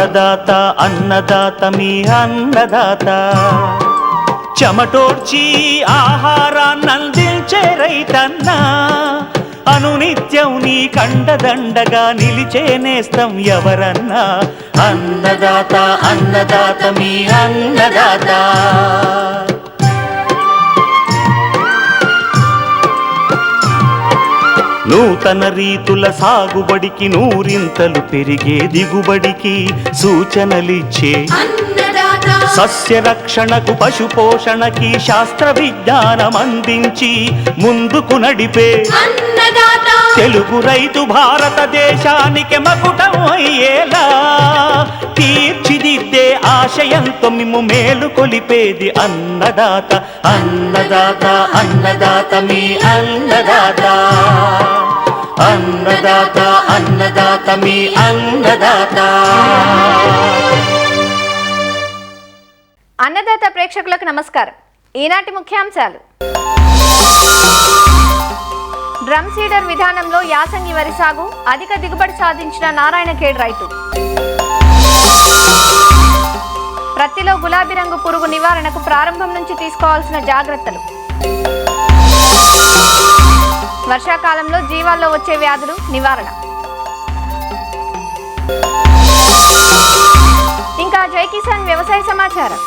అన్నదాత అన్నదాత మీ అన్నదాత చెమటోడ్చి ఆహారాన్నందించే రైతన్న అనునిత్యం నీ కండదండగా నిలిచే నేస్తం ఎవరన్నా అన్నదాత అన్నదాత మీ అన్నదాత నూతన రీతుల సాగుబడికి నూరింతలు పెరిగే దిగుబడికి సూచనలిచ్చే సస్య రక్షణకు పశు పోషణకి శాస్త్ర విజ్ఞానం అందించి ముందుకు నడిపే తెలుగు రైతు భారతదేశానికి మకుటం అయ్యేలా తీర్చిదిద్దే ఆశయంతో మిమ్ము మేలు కొలిపేది అన్నదాత అన్నదాత అన్నదాత మీ అన్నదాత అన్నదాత అన్నదాత మీ అన్నదాత. అన్నదాత ప్రేక్షకులకు నమస్కారం. ఈనాటి ముఖ్యాంశాలు: డ్రమ్ సీడర్ విధానంలో యాసంగి వరి సాగు, అధిక దిగుబడి సాధించిన నారాయణఖేడ్ రైతు. ప్రత్తిలో గులాబీ రంగు పురుగు నివారణకు ప్రారంభం నుంచి తీసుకోవాల్సిన జాగ్రత్తలు. వర్షాకాలంలో జీవాల్లో వచ్చే వ్యాధులు నివారణ. ఇంకా జై కిసాన్ వ్యవసాయ సమాచారం.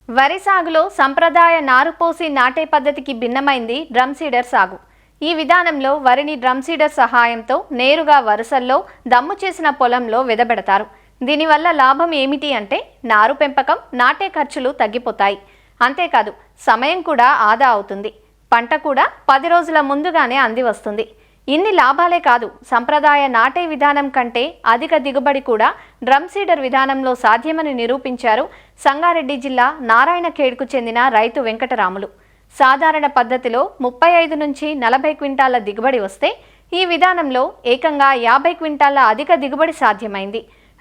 వరి సాగులో సంప్రదాయ నారుపోసి నాటే పద్ధతికి భిన్నమైంది డ్రమ్ సీడర్ సాగు. ఈ విధానంలో వరిని డ్రమ్ సీడర్ సహాయంతో నేరుగా వరుసల్లో దమ్ము చేసిన పొలంలో వెదబెడతారు. దీనివల్ల లాభం ఏమిటి అంటే నారు పెంపకం, నాటే ఖర్చులు తగ్గిపోతాయి. అంతేకాదు సమయం కూడా ఆదా అవుతుంది. పంట కూడా 10 రోజుల ముందుగానే అంది వస్తుంది. ఇన్ని లాభాలే కాదు, సంప్రదాయ నాటే విధానం కంటే అధిక దిగుబడి కూడా డ్రమ్ సీడర్ విధానంలో సాధ్యమని నిరూపించారు సంగారెడ్డి జిల్లా నారాయణఖేడ్కు చెందిన రైతు వెంకటరాములు. సాధారణ పద్ధతిలో 35 నుంచి 40 క్వింటాల దిగుబడి వస్తే ఈ విధానంలో ఏకంగా 50 క్వింటాల అధిక దిగుబడి సాధ్యమైంది.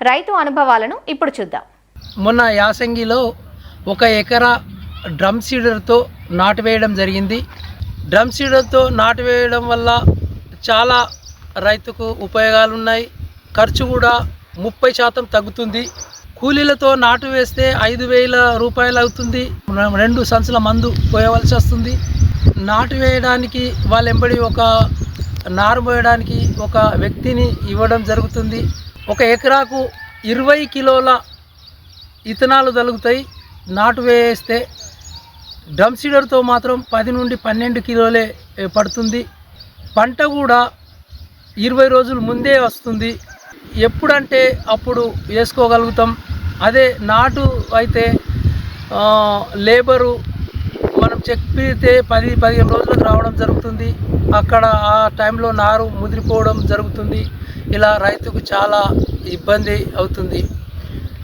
రైతు అనుభవాలను ఇప్పుడు చూద్దాం. మొన్న యాసంగిలో 1 ఎకరా డ్రమ్ సీడర్తో నాటు వేయడం జరిగింది. డ్రమ్ సీడర్తో నాటు వేయడం వల్ల చాలా రైతుకు ఉపయోగాలు ఉన్నాయి. ఖర్చు కూడా 30% తగ్గుతుంది. కూలీలతో నాటు వేస్తే 5,000 రూపాయలు అవుతుంది. 2 సంచుల మందు పోయవలసి వస్తుంది. నాటు వేయడానికి వాళ్ళెంబడి ఒక నారు పోయడానికి ఒక వ్యక్తిని ఇవ్వడం జరుగుతుంది. 1 ఎకరాకు 20 కిలోల ఇథనాలు తగులుతాయి నాటు వేస్తే. డ్రమ్ సీడర్తో మాత్రం 10 నుండి 12 కిలోలే పడుతుంది. పంట కూడా 20 రోజుల ముందే వస్తుంది. ఎప్పుడంటే అప్పుడు వేసుకోగలుగుతాం. అదే నాటు అయితే లేబరు మనం చెప్పితే 10-15 రోజులకు రావడం జరుగుతుంది. అక్కడ ఆ టైంలో నారు ముదిరిపోవడం జరుగుతుంది. ఇలా రైతుకు చాలా ఇబ్బంది అవుతుంది.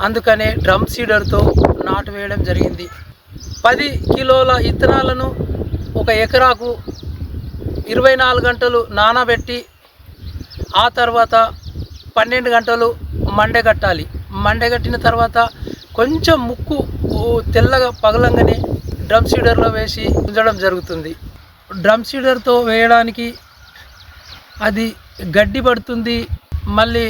అందుకనే డ్రమ్ సీడర్తో నాటు వేయడం జరిగింది. 10 కిలోల ఇత్తనాలను 1 ఎకరాకు 24 గంటలు నానబెట్టి ఆ తర్వాత 12 గంటలు మండగట్టాలి. మండగట్టిన తర్వాత కొంచెం ముక్కు తెల్లగా పగలంగానే డ్రమ్ సీడర్లో వేసి ఉంచడం జరుగుతుంది. డ్రమ్ సీడర్తో వేయడానికి అది గడ్డి పడుతుంది. మళ్ళీ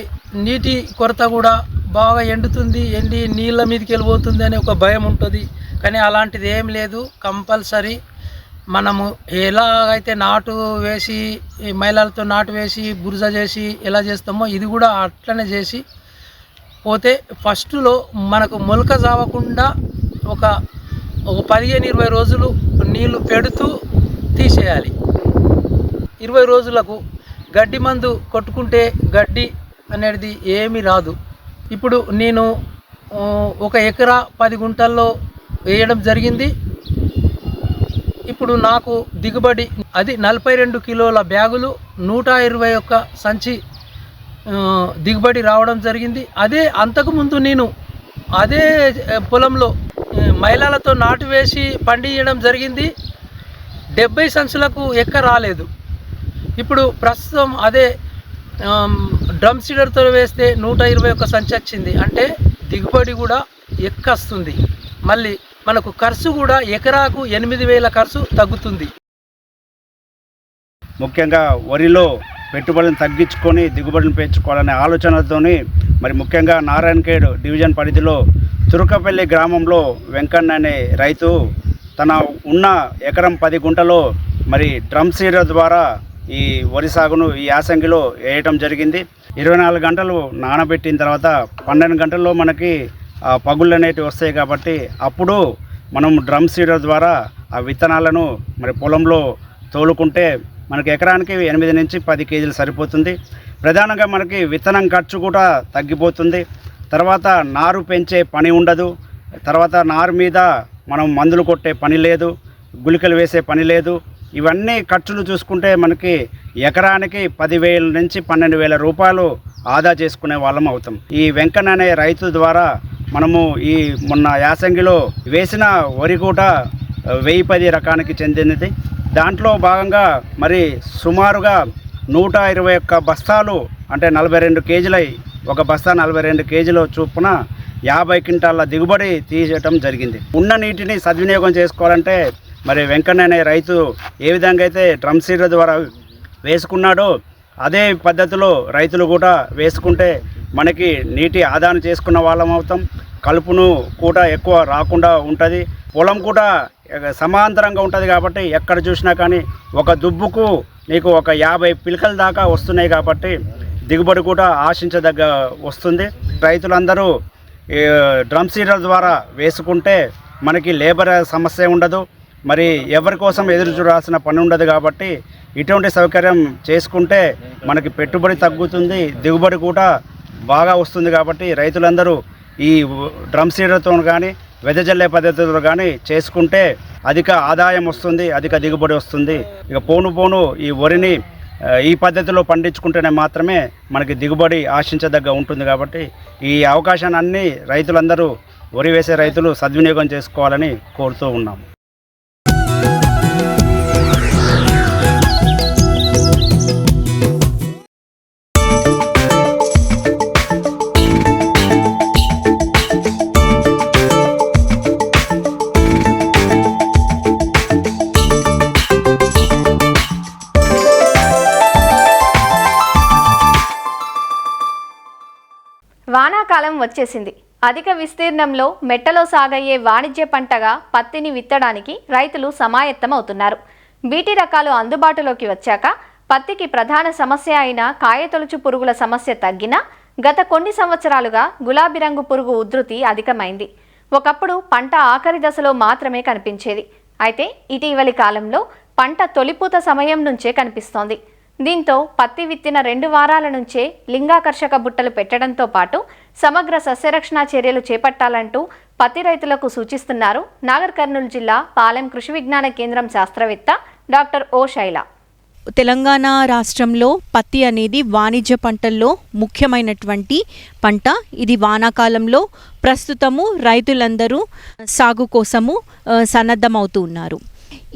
నీటి కొరత కూడా బాగా ఎండుతుంది. ఎండి నీళ్ళ మీదకి వెళ్ళిపోతుంది అనే ఒక భయం ఉంటుంది. కానీ అలాంటిది ఏం లేదు. కంపల్సరీ మనము ఎలాగైతే నాటు వేసి మైలాలతో నాటు వేసి బురజ చేసి ఎలా చేస్తామో ఇది కూడా అట్లనే చేసి పోతే ఫస్ట్లో మనకు మొలక చావకుండా ఒక 15-20 రోజులు నీళ్లు పెడుతూ తీసేయాలి. 20 రోజులకు గడ్డి మందు కొట్టుకుంటే గడ్డి అనేది ఏమీ రాదు. ఇప్పుడు నేను 1 ఎకరా 10 గుంటల్లో వేయడం జరిగింది. ఇప్పుడు నాకు దిగుబడి అది 42 కిలోల బ్యాగులు 121 సంచి దిగుబడి రావడం జరిగింది. అదే అంతకుముందు నేను అదే పొలంలో మైలాలతో నాటు వేసి పండియడం జరిగింది. 70 సంచులకు ఎక్క రాలేదు. ఇప్పుడు ప్రస్తుతం అదే డ్రమ్ సీడర్తో వేస్తే 121 సంచి వచ్చింది. అంటే దిగుబడి కూడా ఎక్కస్తుంది. మళ్ళీ మనకు ఖర్చు కూడా ఎకరాకు 8,000 ఖర్చు తగ్గుతుంది. ముఖ్యంగా వరిలో పెట్టుబడులను తగ్గించుకొని దిగుబడిని పెంచుకోవాలనే ఆలోచనతోని మరి ముఖ్యంగా నారాయణఖేడ్ డివిజన్ పరిధిలో తురుకపల్లి గ్రామంలో వెంకన్న అనే రైతు తన ఉన్న ఎకరం 10 గుంటలో మరి డ్రమ్ సీడర్ ద్వారా ఈ వరి సాగును ఈ యాసంగిలో వేయటం జరిగింది. 24 గంటలు నానబెట్టిన తర్వాత 12 గంటల్లో మనకి పగుళ్ళు అనేటివి వస్తాయి. కాబట్టి అప్పుడు మనం డ్రమ్ సీడర్ ద్వారా ఆ విత్తనాలను మరి పొలంలో తోలుకుంటే మనకి ఎకరానికి 8 నుంచి 10 కేజీలు సరిపోతుంది. ప్రధానంగా మనకి విత్తనం ఖర్చు కూడా తగ్గిపోతుంది. తర్వాత నారు పెంచే పని ఉండదు. తర్వాత నారు మీద మనం మందులు కొట్టే పని లేదు, గుళికలు వేసే పని లేదు. ఇవన్నీ ఖర్చులు చూసుకుంటే మనకి ఎకరానికి 10,000 నుంచి 12,000 రూపాయలు ఆదా చేసుకునే వాళ్ళం అవుతాం. ఈ వెంకన్న అనే రైతు ద్వారా మనము ఈ మొన్న యాసంగిలో వేసిన వరి కూడా 1010 రకానికి చెందినది. దాంట్లో భాగంగా మరి సుమారుగా 121 బస్తాలు అంటే 42 కేజీలై ఒక బస్తా 42 కేజీల చొప్పున 50 క్వింటాల దిగుబడి తీయడం జరిగింది. ఉన్న నీటిని సద్వినియోగం చేసుకోవాలంటే మరి వెంకన్న అనే రైతు ఏ విధంగా అయితే డ్రమ్ సీడర్ ద్వారా వేసుకున్నాడో అదే పద్ధతిలో రైతులు కూడా వేసుకుంటే మనకి నీటి ఆదాయం చేసుకున్న వాళ్ళం అవుతాం. కలుపును కూడా ఎక్కువ రాకుండా ఉంటుంది. పొలం కూడా సమాంతరంగా ఉంటుంది. కాబట్టి ఎక్కడ చూసినా కానీ ఒక దుబ్బుకు నీకు ఒక 50 పిలకల దాకా వస్తున్నాయి. కాబట్టి దిగుబడి కూడా ఆశించదగ్గ వస్తుంది. రైతులందరూ డ్రమ్ సీడర్ ద్వారా వేసుకుంటే మనకి లేబర్ సమస్య ఉండదు. మరి ఎవరి కోసం ఎదురు చూడాల్సిన పని ఉండదు. కాబట్టి ఇటువంటి సౌకర్యం చేసుకుంటే మనకి పెట్టుబడి తగ్గుతుంది, దిగుబడి కూడా బాగా వస్తుంది. కాబట్టి రైతులందరూ ఈ డ్రమ్ సీడర్తో కానీ వెదజల్లే పద్ధతిలో కానీ చేసుకుంటే అధిక ఆదాయం వస్తుంది, అధిక దిగుబడి వస్తుంది. ఇక పోను ఈ వరిని ఈ పద్ధతిలో పండించుకుంటేనే మాత్రమే మనకి దిగుబడి ఆశించదగ్గ ఉంటుంది. కాబట్టి ఈ అవకాశాన్ని అన్ని రైతులందరూ వరి వేసే రైతులు సద్వినియోగం చేసుకోవాలని కోరుతూ ఉన్నాము. వానాకాలం వచ్చేసింది. అధిక విస్తీర్ణంలో మెట్టలో సాగయ్యే వాణిజ్య పంటగా పత్తిని విత్తడానికి రైతులు సమాయత్తమవుతున్నారు. బీటీ రకాలు అందుబాటులోకి వచ్చాక పత్తికి ప్రధాన సమస్య అయిన కాయతొలుచు పురుగుల సమస్య తగ్గినా గత కొన్ని సంవత్సరాలుగా గులాబీ రంగు పురుగు ఉధృతి అధికమైంది. ఒకప్పుడు పంట ఆఖరి దశలో మాత్రమే కనిపించేది. అయితే ఇటీవలి కాలంలో పంట తొలిపూత సమయం నుంచే కనిపిస్తోంది. దీంతో పత్తి విత్తిన 2 వారాల నుంచే లింగాకర్షక బుట్టలు పెట్టడంతో పాటు సమగ్ర సస్యరక్షణ చర్యలు చేపట్టాలంటూ పత్తి రైతులకు సూచిస్తున్నారు నాగర్ కర్నూలు జిల్లా పాలెం కృషి విజ్ఞాన కేంద్రం శాస్త్రవేత్త డాక్టర్ ఓ శైల. తెలంగాణ రాష్ట్రంలో పత్తి అనేది వాణిజ్య పంటల్లో ముఖ్యమైనటువంటి పంట. ఇది వానాకాలంలో ప్రస్తుతము రైతులందరూ సాగు కోసము సన్నద్ధమవుతూ ఉన్నారు.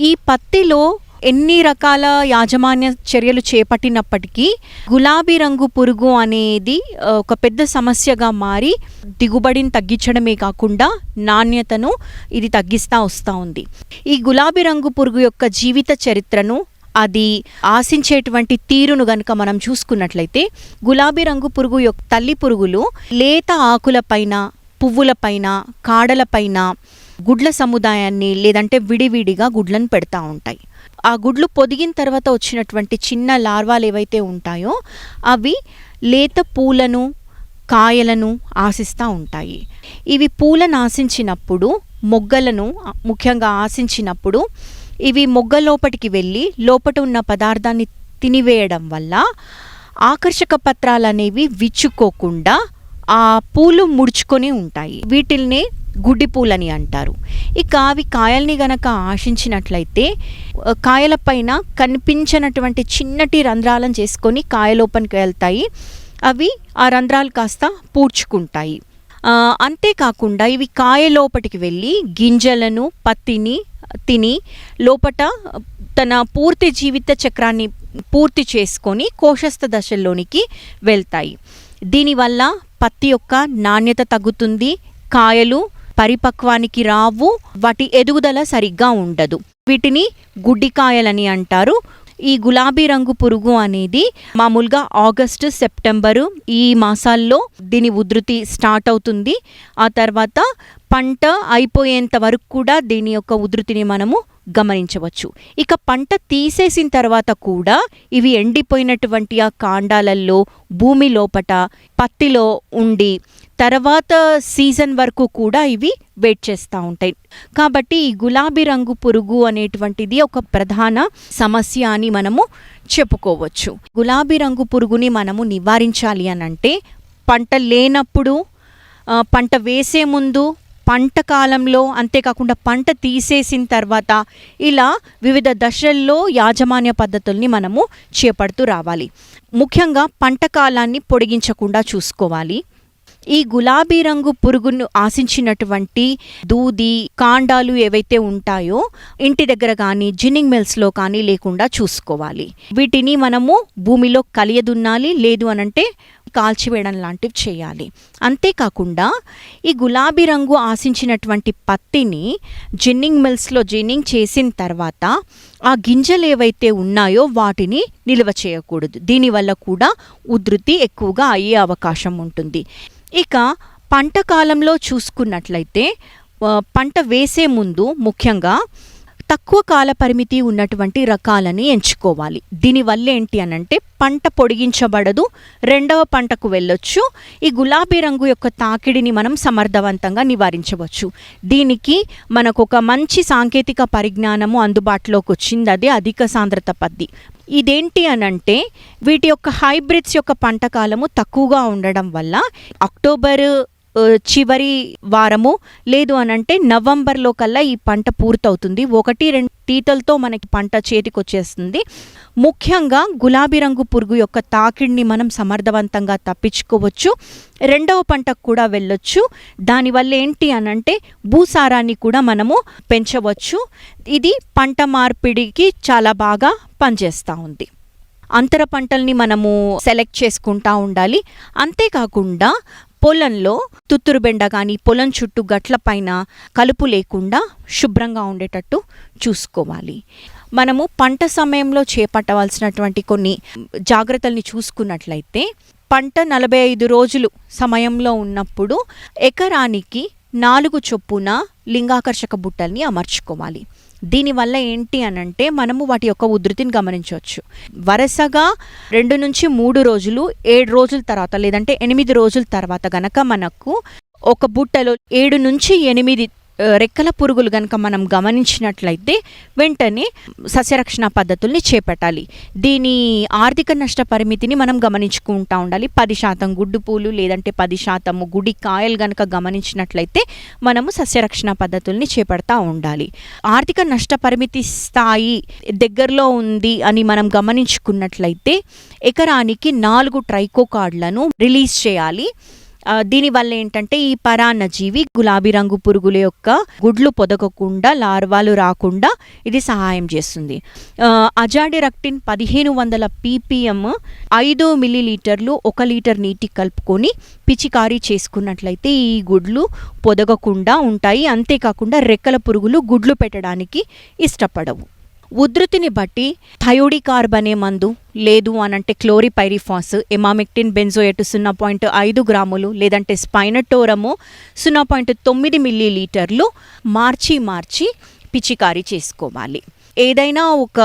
ఈ పత్తిలో ఎన్ని రకాల యాజమాన్య చర్యలు చేపట్టినప్పటికీ గులాబీ రంగు పురుగు అనేది ఒక పెద్ద సమస్యగా మారి దిగుబడిని తగ్గించడమే కాకుండా నాణ్యతను ఇది తగ్గిస్తూ వస్తూ ఉంది. ఈ గులాబీ రంగు పురుగు యొక్క జీవిత చరిత్రను, అది ఆశించేటువంటి తీరును గనుక మనం చూసుకున్నట్లయితే గులాబీ రంగు పురుగు యొక్క తల్లి పురుగులు లేత ఆకులపైన, పువ్వులపైన, కాడలపైన గుడ్ల సముదాయాన్ని లేదంటే విడివిడిగా గుడ్లను పెడతా ఉంటాయి. ఆ గుడ్లు పొదిగిన తర్వాత వచ్చినటువంటి చిన్న లార్వాలు ఏవైతే ఉంటాయో అవి లేత పూలను, కాయలను ఆశిస్తూ ఉంటాయి. ఇవి పూలను ఆశించినప్పుడు, మొగ్గలను ముఖ్యంగా ఆశించినప్పుడు ఇవి మొగ్గ లోపటికి వెళ్ళి లోపట ఉన్న పదార్థాన్ని తినివేయడం వల్ల ఆకర్షక పత్రాలు అనేవి విచ్చుకోకుండా ఆ పూలు ముడుచుకొని ఉంటాయి. వీటిల్ని గుడ్డి పూలని అంటారు. ఇక అవి కాయల్ని గనక ఆశించినట్లయితే కాయలపైన కనిపించినటువంటి చిన్నటి రంధ్రాలను చేసుకొని కాయలోపలికి వెళ్తాయి. అవి ఆ రంధ్రాలు కాస్త పూడ్చుకుంటాయి. అంతేకాకుండా ఇవి కాయ లోపటికి వెళ్ళి గింజలను, పత్తిని తిని లోపట తన పూర్తి జీవిత చక్రాన్ని పూర్తి చేసుకొని కోశస్థ దశల్లోనికి వెళ్తాయి. దీనివల్ల పత్తి యొక్క నాణ్యత తగ్గుతుంది, కాయలు పరిపక్వానికి రావు, వాటి ఎదుగుదల సరిగ్గా ఉండదు. వీటిని గుడ్డికాయలని అంటారు. ఈ గులాబీ రంగు పురుగు అనేది మామూలుగా ఆగస్టు, సెప్టెంబరు ఈ మాసాల్లో దీని ఉధృతి స్టార్ట్ అవుతుంది. ఆ తర్వాత పంట అయిపోయేంత వరకు కూడా దీని యొక్క ఉధృతిని మనము గమనించవచ్చు. ఇక పంట తీసేసిన తర్వాత కూడా ఇవి ఎండిపోయినటువంటి ఆ కాండాలల్లో, భూమి లోపట, పత్తిలో ఉండి తర్వాత సీజన్ వరకు కూడా ఇవి వెయిట్ చేస్తూ ఉంటాయి. కాబట్టి ఈ గులాబీ రంగు పురుగు అనేటువంటిది ఒక ప్రధాన సమస్య అని మనము చెప్పుకోవచ్చు. గులాబీ రంగు పురుగుని మనము నివారించాలి అనంటే పంట లేనప్పుడు, పంట వేసే ముందు, పంట కాలంలో, అంతేకాకుండా పంట తీసేసిన తర్వాత ఇలా వివిధ దశల్లో యాజమాన్య పద్ధతుల్ని మనము చేపడుతూ రావాలి. ముఖ్యంగా పంట కాలాన్ని పొడిగించకుండా చూసుకోవాలి. ఈ గులాబీ రంగు పురుగును ఆశించినటువంటి దూది కాండాలు ఏవైతే ఉంటాయో ఇంటి దగ్గర కానీ జిన్నింగ్ మిల్స్లో కానీ లేకుండా చూసుకోవాలి. వీటిని మనము భూమిలో కలియదున్నాలి, లేదు అనంటే కాల్చివేయడం లాంటివి చేయాలి. అంతేకాకుండా ఈ గులాబీ రంగు ఆశించినటువంటి పత్తిని జిన్నింగ్ మిల్స్లో జిన్నింగ్ చేసిన తర్వాత ఆ గింజలు ఏవైతే ఉన్నాయో వాటిని నిల్వ చేయకూడదు. దీనివల్ల కూడా ఉధృతి ఎక్కువగా అయ్యే అవకాశం ఉంటుంది. ఇక పంట కాలంలో చూసుకున్నట్లయితే పంట వేసే ముందు ముఖ్యంగా తక్కువ కాల పరిమితి ఉన్నటువంటి రకాలని ఎంచుకోవాలి. దీనివల్ల ఏంటి అనంటే పంట పొడిగించబడదు, రెండవ పంటకు వెళ్ళొచ్చు. ఈ గులాబీ రంగు యొక్క తాకిడిని మనం సమర్థవంతంగా నివారించవచ్చు. దీనికి మనకు ఒక మంచి సాంకేతిక పరిజ్ఞానము అందుబాటులోకి వచ్చింది, అదే అధిక సాంద్రత పత్తి. ఇదేంటి అనంటే వీటి యొక్క హైబ్రిడ్స్ యొక్క పంట కాలము తక్కువగా ఉండడం వల్ల అక్టోబర్ చివరి వారము, లేదు అనంటే నవంబర్లో కల్లా ఈ పంట పూర్తవుతుంది. 1-2 తీతలతో మనకి పంట చేతికి వచ్చేస్తుంది. ముఖ్యంగా గులాబీ రంగు పురుగు యొక్క తాకిడిని మనం సమర్థవంతంగా తప్పించుకోవచ్చు, రెండవ పంటకు కూడా వెళ్ళొచ్చు. దానివల్ల ఏంటి అనంటే భూసారాన్ని కూడా మనము పెంచవచ్చు. ఇది పంట మార్పిడికి చాలా బాగా పనిచేస్తూ ఉంది. అంతర పంటల్ని మనము సెలెక్ట్ చేసుకుంటూ ఉండాలి. అంతేకాకుండా పొలంలో తుత్తురు బెండ కానీ పొలం చుట్టూ గట్ల పైన కలుపు లేకుండా శుభ్రంగా ఉండేటట్టు చూసుకోవాలి. మనము పంట సమయంలో చేపట్టవలసినటువంటి కొన్ని జాగ్రత్తల్ని చూసుకున్నట్లయితే పంట 45 రోజులు సమయంలో ఉన్నప్పుడు ఎకరానికి 4 చొప్పున లింగాకర్షక బుట్టల్ని అమర్చుకోవాలి. దీనివల్ల ఏంటి అనంటే మనము వాటి యొక్క ఉధృతిని గమనించవచ్చు. వరుసగా 2 నుంచి 3 రోజులు, 7 రోజుల తర్వాత లేదంటే 8 రోజుల తర్వాత గనక మనకు ఒక బుట్టలో 7 నుంచి 8 రెక్కల పురుగులు గనక మనం గమనించినట్లయితే వెంటనే సస్యరక్షణ పద్ధతుల్ని చేపట్టాలి. దీని ఆర్థిక నష్ట పరిమితిని మనం గమనించుకుంటూ ఉండాలి. 10% గుడ్డు పూలు లేదంటే 10% గుడి కాయలు గనక గమనించినట్లయితే మనము సస్యరక్షణ పద్ధతుల్ని చేపడతా ఉండాలి. ఆర్థిక నష్ట పరిమితి స్థాయి దగ్గరలో ఉంది అని మనం గమనించుకున్నట్లయితే ఎకరానికి 4 ట్రైకోకార్డ్లను రిలీజ్ చేయాలి. దీనివల్ల ఏంటంటే ఈ పరాన్నజీవి గులాబీ రంగు పురుగుల యొక్క గుడ్లు పొదగకుండా, లార్వాలు రాకుండా ఇది సహాయం చేస్తుంది. అజాడిరక్టిన్ 1500 ppm 5 మిల్లీలీటర్లు 1 లీటర్ నీటి కలుపుకొని పిచికారీ చేసుకున్నట్లయితే ఈ గుడ్లు పొదగకుండా ఉంటాయి. అంతేకాకుండా రెక్కల పురుగులు గుడ్లు పెట్టడానికి ఇష్టపడవు. ఉధృతిని బట్టి థయోడికార్బ్ అనే మందు, లేదు అనంటే క్లోరిపైరిఫాస్, ఎమామెక్టిన్ బెంజోయేట్ 0.5 గ్రాములు లేదంటే స్పైనటోరము 0.9 మిల్లీలీటర్లు మార్చి పిచికారీ చేసుకోవాలి. ఏదైనా ఒక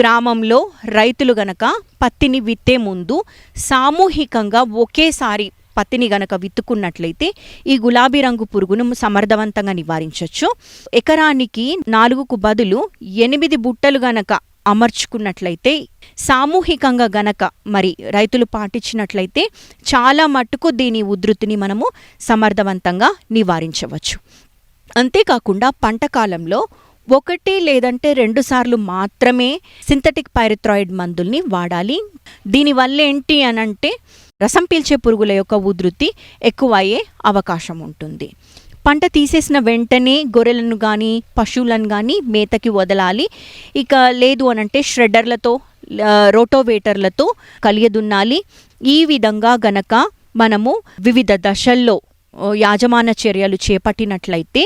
గ్రామంలో రైతులు గనక పత్తిని విత్తే ముందు సామూహికంగా ఒకేసారి పత్తిని గనక విత్తుకున్నట్లయితే ఈ గులాబీ రంగు పురుగును సమర్థవంతంగా నివారించవచ్చు. ఎకరానికి 4కు బదులు 8 బుట్టలు గనక అమర్చుకున్నట్లయితే, సామూహికంగా గనక మరి రైతులు పాటించినట్లయితే చాలా మట్టుకు దీని ఉధృతిని మనము సమర్థవంతంగా నివారించవచ్చు. అంతేకాకుండా పంట కాలంలో 1 లేదంటే 2 సార్లు మాత్రమే సింథటిక్ పైరిథ్రాయిడ్ మందుల్ని వాడాలి. దీనివల్ల ఏంటి అనంటే రసం పీల్చే పురుగుల యొక్క ఉధృతి ఎక్కువ అయ్యే అవకాశం ఉంటుంది. పంట తీసేసిన వెంటనే గొర్రెలను కానీ పశువులను కానీ మేతకి వదలాలి. ఇక లేదు అనంటే ష్రెడ్డర్లతో రోటోవేటర్లతో కలియదున్నాలి. ఈ విధంగా గనక మనము వివిధ దశల్లో యాజమాన్య చర్యలు చేపట్టినట్లయితే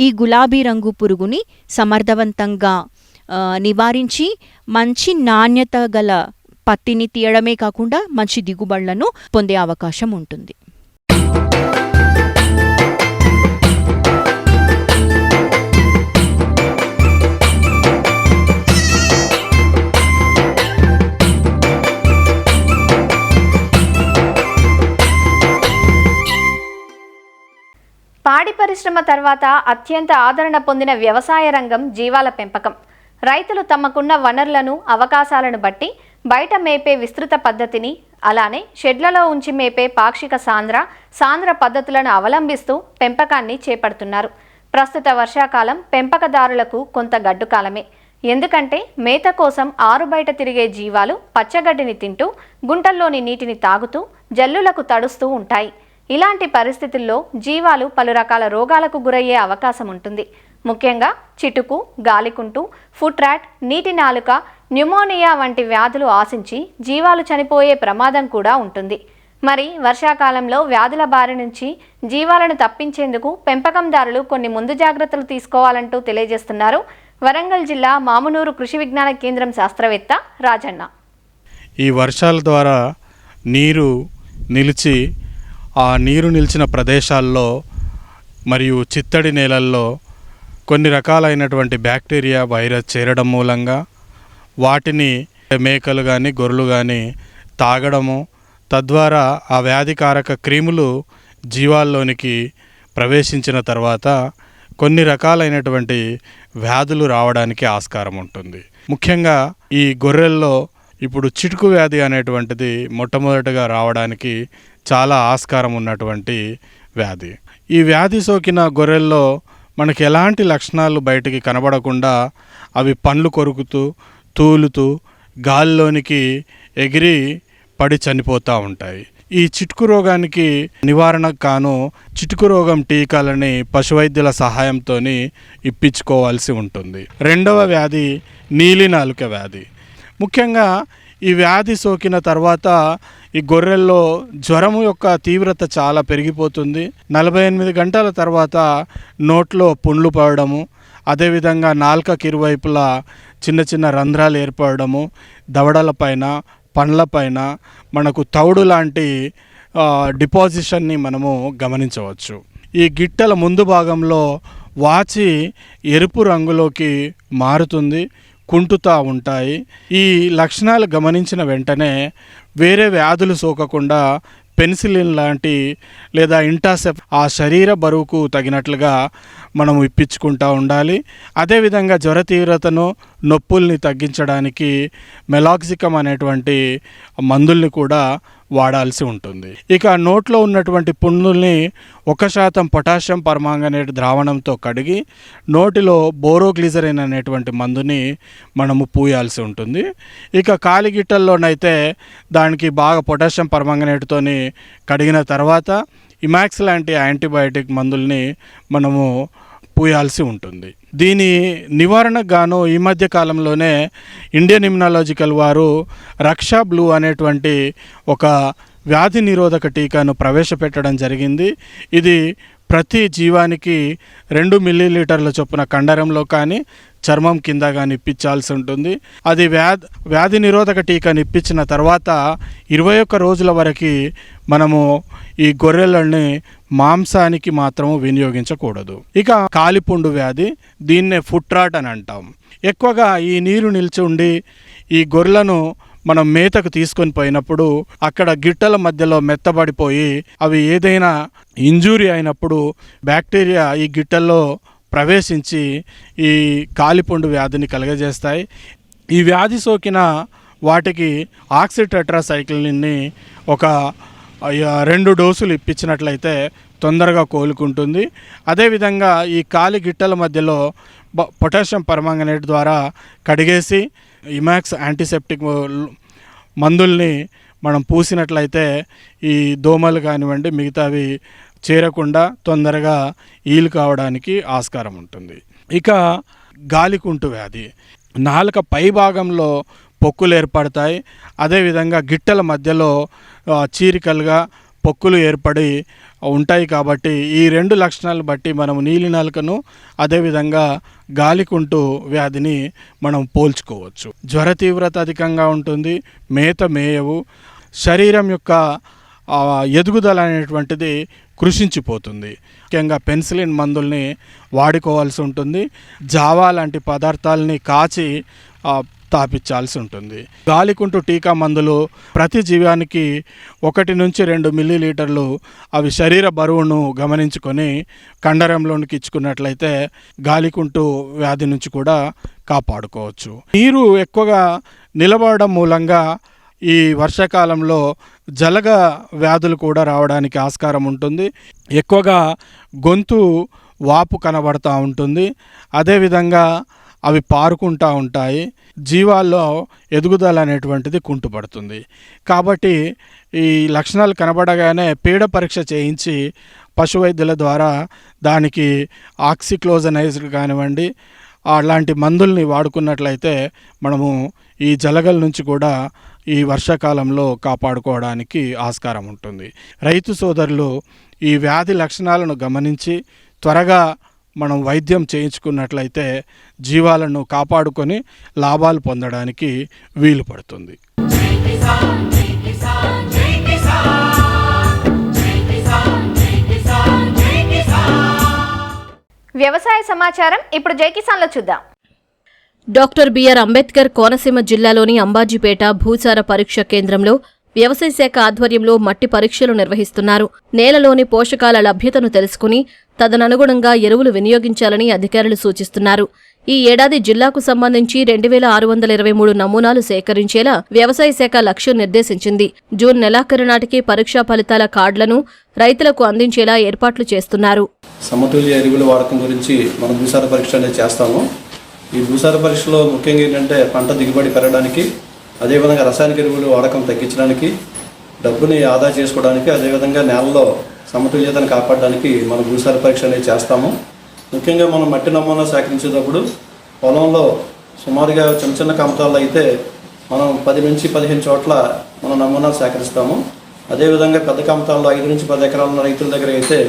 ఈ గులాబీ రంగు పురుగుని సమర్థవంతంగా నివారించి మంచి నాణ్యత గల పత్తిని తీయడమే కాకుండా మంచి దిగుబడులను పొందే అవకాశం ఉంటుంది. పాడి పరిశ్రమ తర్వాత అత్యంత ఆదరణ పొందిన వ్యవసాయ రంగం జీవాల పెంపకం. రైతులు తమకున్న వనరులను, అవకాశాలను బట్టి బయట మేపే విస్తృత పద్ధతిని, అలానే షెడ్లలో ఉంచి మేపే పాక్షిక సాంద్ర పద్ధతులను అవలంబిస్తూ పెంపకాన్ని చేపడుతున్నారు. ప్రస్తుత వర్షాకాలం పెంపకదారులకు కొంత గడ్డుకాలమే. ఎందుకంటే మేత కోసం ఆరుబయట తిరిగే జీవాలు పచ్చగడ్డిని తింటూ, గుంటల్లోని నీటిని తాగుతూ, జల్లులకు తడుస్తూ ఉంటాయి. ఇలాంటి పరిస్థితుల్లో జీవాలు పలు రకాల రోగాలకు గురయ్యే అవకాశం ఉంటుంది. ముఖ్యంగా చిటుకు, గాలికుంటు, ఫుట్ ర్యాట్, నీటి నాలుక, న్యూమోనియా వంటి వ్యాధులు ఆశించి జీవాలు చనిపోయే ప్రమాదం కూడా ఉంటుంది. మరి వర్షాకాలంలో వ్యాధుల బారి నుంచి జీవాలను తప్పించేందుకు పెంపకందారులు కొన్ని ముందు జాగ్రత్తలు తీసుకోవాలంటూ తెలియజేస్తున్నారు వరంగల్ జిల్లా మామునూరు కృషి విజ్ఞాన కేంద్రం శాస్త్రవేత్త రాజన్న. ఈ వర్షాల ద్వారా నీరు నిలిచి ఆ నీరు నిలిచిన ప్రదేశాల్లో మరియు చిత్తడి నేలల్లో కొన్ని రకాలైనటువంటి బ్యాక్టీరియా, వైరస్ చేరడం మూలంగా వాటిని మేకలు కానీ గొర్రెలు కానీ తాగడము, తద్వారా ఆ వ్యాధికారక క్రిములు జీవాల్లోనికి ప్రవేశించిన తర్వాత కొన్ని రకాలైనటువంటి వ్యాధులు రావడానికి ఆస్కారం ఉంటుంది. ముఖ్యంగా ఈ గొర్రెల్లో ఇప్పుడు చిటుకు వ్యాధి అనేటువంటిది మొట్టమొదటిగా రావడానికి చాలా ఆస్కారం ఉన్నటువంటి వ్యాధి. ఈ వ్యాధి సోకిన గొర్రెల్లో మనకి ఎలాంటి లక్షణాలు బయటికి కనబడకుండా అవి పండ్లు కొరుకుతూ, తూలుతూ, గాలిలోనికి ఎగిరి పడి చనిపోతూ ఉంటాయి. ఈ చిటుకు రోగానికి నివారణకు కాను చిటుకు రోగం టీకాలని పశువైద్యుల సహాయంతో ఇప్పించుకోవాల్సి ఉంటుంది. రెండవ వ్యాధి నీలినాలుక వ్యాధి. ముఖ్యంగా ఈ వ్యాధి సోకిన తర్వాత ఈ గొర్రెల్లో జ్వరము యొక్క తీవ్రత చాలా పెరిగిపోతుంది. 48 గంటల తర్వాత నోట్లో పుండ్లు పడడము, అదేవిధంగా నాలుకకి ఇరువైపులా చిన్న చిన్న రంధ్రాలు ఏర్పడము, దవడలపైన, పండ్లపైన మనకు తౌడు లాంటి డిపాజిషన్ని మనము గమనించవచ్చు. ఈ గిట్టల ముందు భాగంలో వాచి ఎరుపు రంగులోకి మారుతుంది, కుంటుతూ ఉంటాయి. ఈ లక్షణాలు గమనించిన వెంటనే వేరే వ్యాధులు సోకకుండా పెన్సిలిన్ లాంటి లేదా ఇంటాసెప్ ఆ శరీర బరువుకు తగినట్లుగా మనము ఇప్పించుకుంటూ ఉండాలి. అదేవిధంగా జ్వర తీవ్రతను, నొప్పుల్ని తగ్గించడానికి మెలాక్సికమ్ అనేటువంటి మందుల్ని కూడా వాడాల్సి ఉంటుంది. ఇక నోట్లో ఉన్నటువంటి పుండుల్ని 1% పొటాషియం పర్మాంగనేట్ ద్రావణంతో కడిగి నోటిలో బోరోగ్లిజరిన్ అనేటువంటి మందుని మనము పూయాల్సి ఉంటుంది. ఇక కాలిగిట్టల్లోనైతే దానికి బాగా పొటాషియం పర్మాంగనేట్తోని కడిగిన తర్వాత ఇమాక్స్ లాంటి యాంటీబయాటిక్ మందుల్ని మనము పూయాల్సి ఉంటుంది. దీని నివారణకు గాను ఈ మధ్య కాలంలోనే ఇండియన్ ఇమ్యునాలజికల్ వారు రక్షా బ్లూ అనేటువంటి ఒక వ్యాధి నిరోధక టీకాను ప్రవేశపెట్టడం జరిగింది. ఇది ప్రతి జీవానికి 2 మిల్లీలీటర్ల చొప్పున కండరంలో కానీ చర్మం కింద కానీ ఇప్పించాల్సి ఉంటుంది. అది వ్యాధి నిరోధక టీకాని ఇప్పించిన తర్వాత 21 రోజుల వరకు మనము ఈ గొర్రెలని మాంసానికి మాత్రము వినియోగించకూడదు. ఇక కాలిపుండు వ్యాధి, దీన్నే ఫుట్ రాట్ అని అంటాం. ఎక్కువగా ఈ నీరు నిలిచి ఉండి ఈ గొర్రెలను మనం మేతకు తీసుకొని పోయినప్పుడు అక్కడ గిట్టల మధ్యలో మెత్తబడిపోయి అవి ఏదైనా ఇంజూరీ అయినప్పుడు బ్యాక్టీరియా ఈ గిట్టల్లో ప్రవేశించి ఈ కాలిపుండు వ్యాధిని కలుగజేస్తాయి. ఈ వ్యాధి సోకిన వాటికి ఆక్సిటెట్రాసైక్లిన్ని ఒక 2 డోసులు ఇప్పించినట్లయితే తొందరగా కోలుకుంటుంది. అదేవిధంగా ఈ కాలి గిట్టల మధ్యలో పొటాషియం పర్మాంగనేట్ ద్వారా కడిగేసి ఇమాక్స్ యాంటీసెప్టిక్ మందుల్ని మనం పూసినట్లయితే ఈ దోమలు కానివ్వండి మిగతావి చేరకుండా తొందరగా ఈలు కావడానికి ఆస్కారం ఉంటుంది. ఇక గాలికుంటు వ్యాధి, నాలుక పై భాగంలో పొక్కులు ఏర్పడతాయి. అదేవిధంగా గిట్టల మధ్యలో చీరికలుగా పొక్కులు ఏర్పడి ఉంటాయి. కాబట్టి ఈ 2 లక్షణాలను బట్టి మనం నీలినలుకను అదేవిధంగా గాలికుంటు వ్యాధిని మనం పోల్చుకోవచ్చు. జ్వర తీవ్రత అధికంగా ఉంటుంది, మేత మేయవు, శరీరం యొక్క ఎదుగుదల అనేటువంటిది కృషించిపోతుంది. ముఖ్యంగా పెన్సిలిన్ మందుల్ని వాడుకోవాల్సి ఉంటుంది. జావా లాంటి పదార్థాలని కాచి తాపించాల్సి ఉంటుంది. గాలికుంటు టీకా మందులు ప్రతి జీవానికి 1 నుంచి 2 మిల్లీలీటర్లు అవి శరీర బరువును గమనించుకొని కండరంలోనికి ఇచ్చుకున్నట్లయితే గాలికుంటు వ్యాధి నుంచి కూడా కాపాడుకోవచ్చు. నీరు ఎక్కువగా నిలబడడం మూలంగా ఈ వర్షాకాలంలో జలగ వ్యాధులు కూడా రావడానికి ఆస్కారం ఉంటుంది. ఎక్కువగా గొంతు వాపు కనబడుతూ ఉంటుంది. అదేవిధంగా అవి పారుకుంటూ ఉంటాయి. జీవాల్లో ఎదుగుదల అనేటువంటిది కుంటుపడుతుంది. కాబట్టి ఈ లక్షణాలు కనబడగానే పీడ పరీక్ష చేయించి పశువైద్యుల ద్వారా దానికి ఆక్సిక్లోజనైజ్డ్ కానివ్వండి అలాంటి మందుల్ని వాడుకున్నట్లయితే మనము ఈ జలగల నుంచి కూడా ఈ వర్షాకాలంలో కాపాడుకోవడానికి ఆస్కారం ఉంటుంది. రైతు సోదరులు ఈ వ్యాధి లక్షణాలను గమనించి త్వరగా మనం వైద్యం చేయించుకున్నట్లయితే జీవాలను కాపాడుకొని లాభాలు పొందడానికి వీలు పడుతుంది. వ్యవసాయ సమాచారం ఇప్పుడు జై కిసాన్లో చూద్దాం. డాక్టర్ బిఆర్ అంబేద్కర్ కోనసీమ జిల్లాలోని అంబాజీపేట భూసార పరీక్ష కేంద్రంలో వ్యవసాయ శాఖ ఆధ్వర్యంలో మట్టి పరీక్షలు నిర్వహిస్తున్నారు. నేలలోని పోషకాల లభ్యతను తెలుసుకుని తదననుగుణంగా ఎరువులు వినియోగించాలని అధికారులు సూచిస్తున్నారు. ఈ ఏడాది జిల్లాకు సంబంధించి 2623 నమూనాలు సేకరించేలా వ్యవసాయ శాఖ లక్ష్యం నిర్దేశించింది. జూన్ నెలాఖరు నాటికి పరీక్షా ఫలితాల కార్డులను రైతులకు అందించేలా ఏర్పాట్లు చేస్తున్నారు. సమతుల్య ఎరువుల వాడకం గురించి మనం భూసార పరీక్ష అనేది చేస్తాము. ఈ భూసార పరీక్షలో ముఖ్యంగా ఏంటంటే పంట దిగుబడి పెరగడానికి, అదేవిధంగా రసాయనిక ఎరువులు వాడకం తగ్గించడానికి, డబ్బుని ఆదా చేసుకోవడానికి, అదేవిధంగా నేలలో సమతుల్యతను కాపాడడానికి మనం భూసార పరీక్ష అనేది చేస్తాము. ముఖ్యంగా మనం మట్టి నమూనా సేకరించేటప్పుడు పొలంలో సుమారుగా చిన్న చిన్న కమతాల్లో అయితే మనం 10 నుంచి 15 చోట్ల మనం నమూనాలు సేకరిస్తాము. అదేవిధంగా పెద్ద కమతాల్లో 5 నుంచి 10 ఎకరాల రైతుల దగ్గర అయితే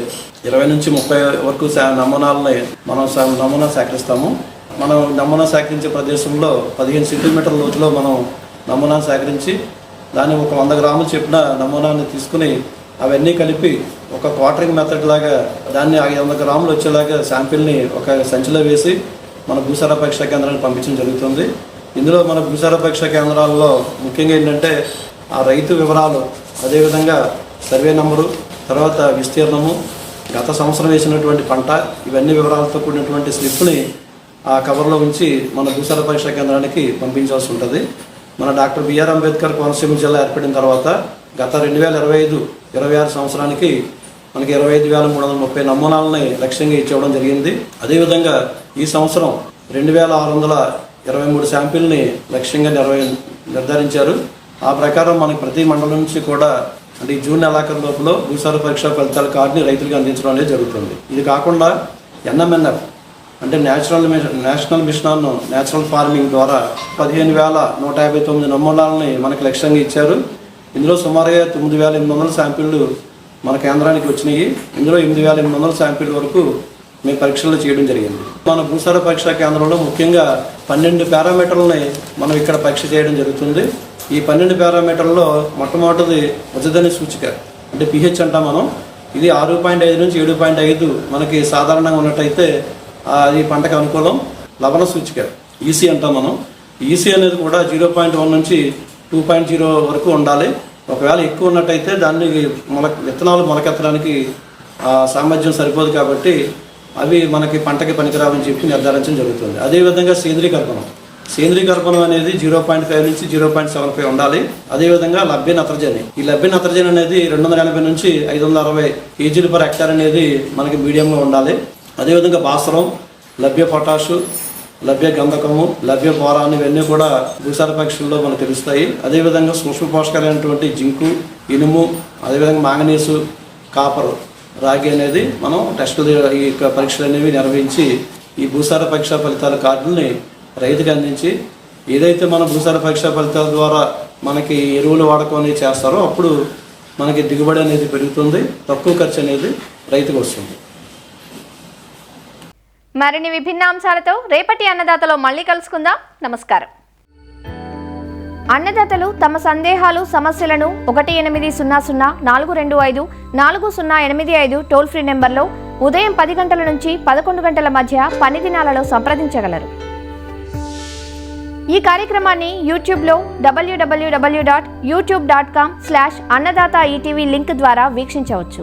20 నుంచి 30 వరకు నమూనాలని మనం నమూనా సేకరిస్తాము. మనం నమూనా సేకరించే ప్రదేశంలో 15 సెంటీమీటర్ల లోతులో మనం నమూనాను సేకరించి దాన్ని ఒక 100 గ్రాములు చెప్పిన నమూనాన్ని తీసుకుని అవన్నీ కలిపి ఒక క్వార్టరింగ్ మెథడ్ లాగా దాన్ని 500 గ్రాములు వచ్చేలాగా శాంపిల్ని ఒక సంచిలో వేసి మన భూసార పరీక్షా కేంద్రానికి పంపించడం జరుగుతుంది. ఇందులో మన భూసార పరీక్షా కేంద్రాల్లో ముఖ్యంగా ఏంటంటే ఆ రైతు వివరాలు, అదేవిధంగా సర్వే నంబరు, తర్వాత విస్తీర్ణము, గత సంవత్సరం వేసినటువంటి పంట, ఇవన్నీ వివరాలతో కూడినటువంటి స్లిప్ని ఆ కవర్లో ఉంచి మన భూసార పరీక్షా కేంద్రానికి పంపించాల్సి ఉంటుంది. మన డాక్టర్ బిఆర్ అంబేద్కర్ కోనసీమ జిల్లా ఏర్పడిన తర్వాత గత 2025-26 సంవత్సరానికి మనకి 25,330 నమూనాలని లక్ష్యంగా ఇచ్చేవడం జరిగింది. అదేవిధంగా ఈ సంవత్సరం 2,623 శాంపిల్ని లక్ష్యంగా నిర్ధారించారు. ఆ ప్రకారం మనకి ప్రతి మండలం నుంచి కూడా అంటే ఈ జూన్ నెలాఖరు లోపల భూసార పరీక్షా ఫలితాల కార్డుని రైతులకు అందించడం అనేది జరుగుతుంది. ఇది కాకుండా NMNF అంటే national mission on natural farming ద్వారా 15,159 నమూనాలని మనకి లక్ష్యంగా ఇచ్చారు. ఇందులో సుమారుగా 9,800 శాంపిళ్ళు మన కేంద్రానికి వచ్చినాయి. ఇందులో 8,800 శాంపిల్ వరకు మేము పరీక్షలు చేయడం జరిగింది. మన భూసార పరీక్షా కేంద్రంలో ముఖ్యంగా 12 పారామీటర్లని మనం ఇక్కడ పరీక్ష చేయడం జరుగుతుంది. ఈ 12 పారామీటర్లలో మొట్టమొదటిది ఉజదని సూచిక అంటే pH అంటాం మనం. ఇది 6.5 నుంచి 7.5 మనకి సాధారణంగా ఉన్నట్టయితే అది పంటకు అనుకూలం. లవణ సూచిక EC అంటాం మనం. EC అనేది కూడా 0.1 నుంచి 2.0 వరకు ఉండాలి. ఒకవేళ ఎక్కువ ఉన్నట్టయితే దాన్ని విత్తనాలు మొలకెత్తడానికి సామర్థ్యం సరిపోదు కాబట్టి అవి మనకి పంటకి పనికిరావని చెప్పి నిర్ధారించడం జరుగుతుంది. అదేవిధంగా సేంద్రీకర్బనం అనేది 0.5 నుంచి 0.75 ఉండాలి. అదేవిధంగా లభ్య నత్రజని, ఈ లభ్య నత్రజని అనేది 280 నుంచి 560 kg per hectare అనేది మనకి మీడియంగా ఉండాలి. అదేవిధంగా భాస్వరం, లభ్య పొటాషు, లభ్య గంధకము, లభ్య బోరాన్ ఇవన్నీ కూడా భూసార పరీక్షల్లో మనకు తెలుస్తాయి. అదేవిధంగా సూక్ష్మ పోషకాలైనటువంటి జింకు, ఇనుము, అదేవిధంగా మాంగనీసు, కాపర్, రాగి అనేది మనం టెస్టులు ఈ పరీక్షలు అనేవి నిర్వహించి ఈ భూసార పరీక్షా ఫలితాల కార్డుల్ని రైతుకి అందించి ఏదైతే మన భూసార పరీక్ష ఫలితాల ద్వారా మనకి ఎరువులు వాడకం అనేది చేస్తారో అప్పుడు మనకి దిగుబడి అనేది పెరుగుతుంది, తక్కువ ఖర్చు అనేది రైతుకు వస్తుంది. మరిన్ని విభిన్న అంశాలతో రేపటి అన్నదాతలో మళ్ళీ కలుసుకుందాం. నమస్కారం. అన్నదాతలు తమ సందేహాలు సమస్యలను 1800-425-4085 టోల్ ఫ్రీ నెంబర్లో ఉదయం 10 గంటల నుంచి 11 గంటల మధ్య పని దినాలలో సంప్రదించగలరు. ఈ కార్యక్రమాన్ని యూట్యూబ్లో www.youtube.com/annadaata ETV లింక్ ద్వారా వీక్షించవచ్చు.